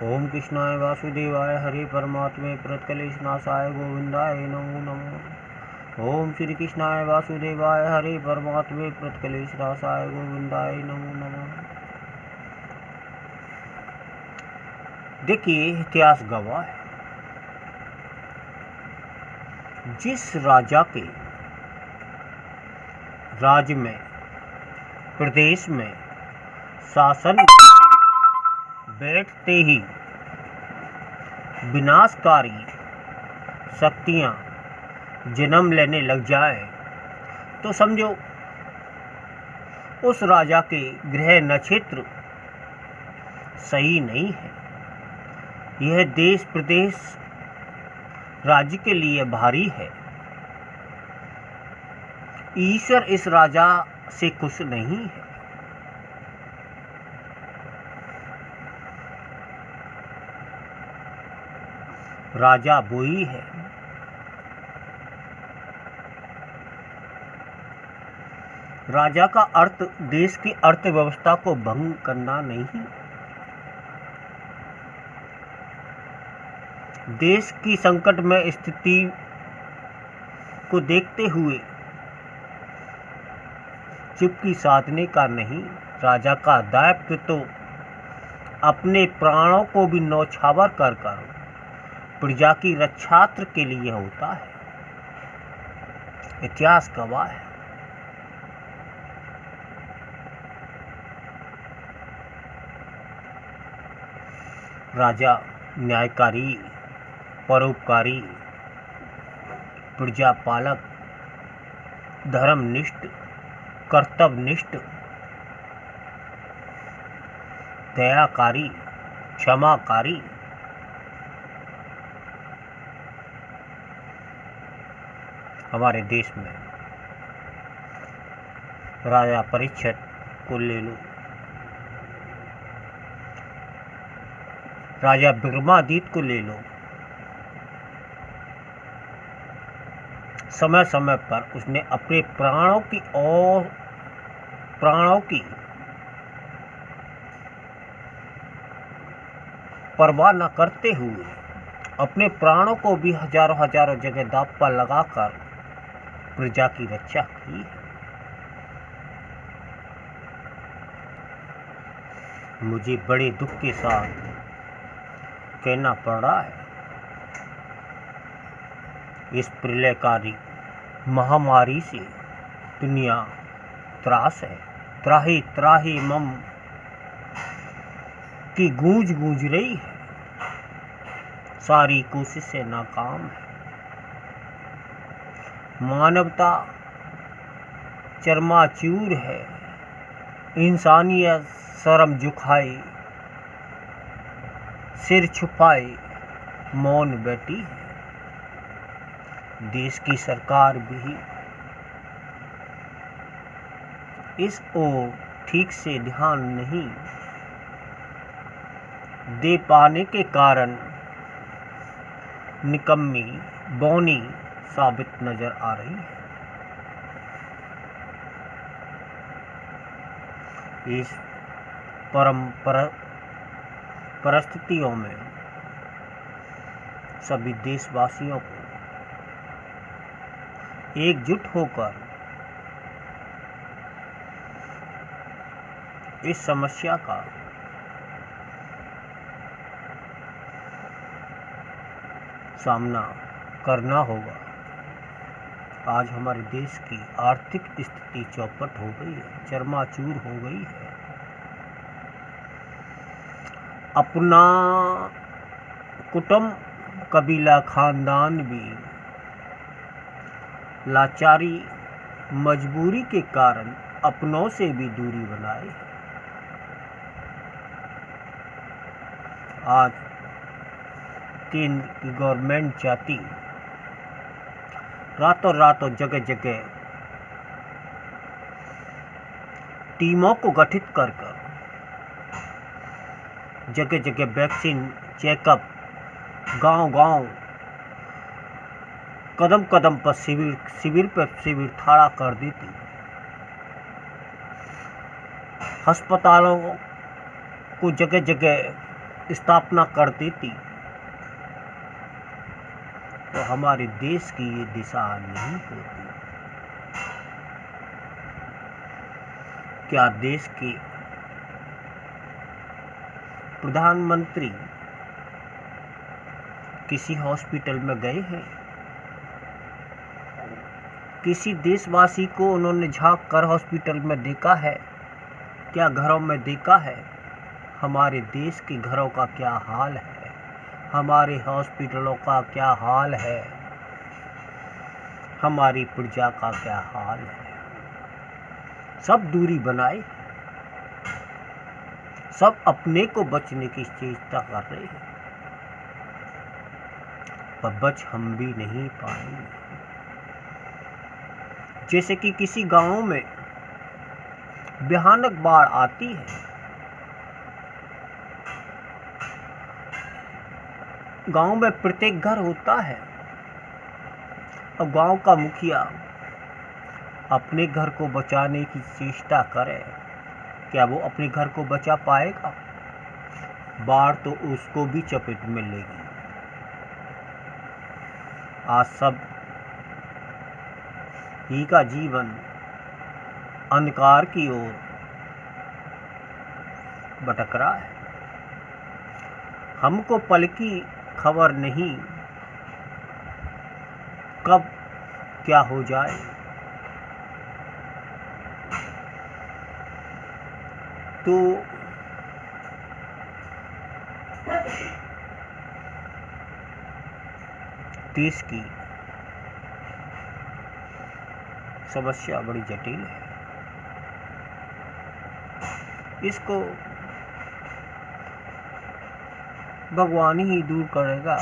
ओम कृष्णाय वासुदेवाय हरे परमात्मे प्रणतक्लेशनाशाय गोविंदाय नमो नमः। ओम श्री कृष्णाय वासुदेवाय हरे परमात्मे प्रणतक्लेशनाशाय गोविंदाय नमो नमः। देखिए, इतिहास गवाह है, जिस राजा के राज्य में, प्रदेश में शासन बैठते ही विनाशकारी शक्तियां जन्म लेने लग जाए तो समझो उस राजा के गृह नक्षत्र सही नहीं है। यह देश प्रदेश राज्य के लिए भारी है। ईश्वर इस राजा से खुश नहीं है। राजा वही है राजा का अर्थ देश की अर्थव्यवस्था को भंग करना नहीं, देश की संकट में स्थिति को देखते हुए चुप्पी साधने का नहीं। राजा का दायित्व तो अपने प्राणों को भी न्यौछावर कर प्रजा की रक्षात्र के लिए होता है। इतिहास गवाह है। राजा न्यायकारी, परोपकारी, प्रजा पालक, धर्मनिष्ठ, कर्तव्यनिष्ठ, दयाकारी, क्षमाकारी, हमारे देश में राजा परीक्षित को ले लो, राजा विक्रमादित्य को ले लो। समय समय पर उसने अपने प्राणों की परवाह न करते हुए अपने प्राणों को भी हजारों जगह दांव पर लगाकर प्रजा की रक्षा की। मुझे बड़े दुख के साथ कहना पड़ रहा है, इस प्रलयकारी महामारी से दुनिया त्रास है। त्राही त्राही मम की गूंज रही है। सारी कोशिशें नाकाम है। मानवता चरमाचूर है। इंसानियत शर्म झुकाए, सिर छुपाए मौन बैठी है। देश की सरकार भी इस ओर ठीक से ध्यान नहीं दे पाने के कारण निकम्मी बौनी साबित नजर आ रही है। इस परिस्थितियों में सभी देशवासियों को एकजुट होकर इस समस्या का सामना करना होगा। आज हमारे देश की आर्थिक स्थिति चौपट हो गई है, चरमाचूर हो गई है। अपना कुटुंब, कबीला, खानदान भी लाचारी, मजबूरी के कारण अपनों से भी दूरी बनाए। आज केंद्र की गवर्नमेंट चाहती रातों रात जगह जगह टीमों को गठित कर जगह जगह वैक्सीन चेकअप, गांव कदम कदम पर शिविर पर शिविर खड़ा कर देती। अस्पतालों को जगह जगह स्थापना कर देती तो हमारे देश की ये दिशा नहीं होती। क्या देश के प्रधानमंत्री किसी हॉस्पिटल में गए हैं? किसी देशवासी को उन्होंने झांक कर हॉस्पिटल में देखा है? क्या घरों में देखा है? हमारे देश के घरों का क्या हाल है? हमारे हॉस्पिटलों का क्या हाल है? हमारी प्रजा का क्या हाल है? सब दूरी बनाए, सब अपने को बचने की चेष्टा कर रहे हैं, पर बच हम भी नहीं पाएंगे। जैसे कि किसी गांव में भयानक बाढ़ आती है, गांव में प्रत्येक घर होता है और गांव का मुखिया अपने घर को बचाने की चेष्टा करे, क्या वो अपने घर को बचा पाएगा? बाढ़ तो उसको भी चपेट में लेगी। आज सब ही का जीवन अंधकार की ओर भटक रहा है। हमको पल की खबर नहीं कब क्या हो जाए। तो देश की समस्या बड़ी जटिल है। इसको भगवान ही दूर करेगा।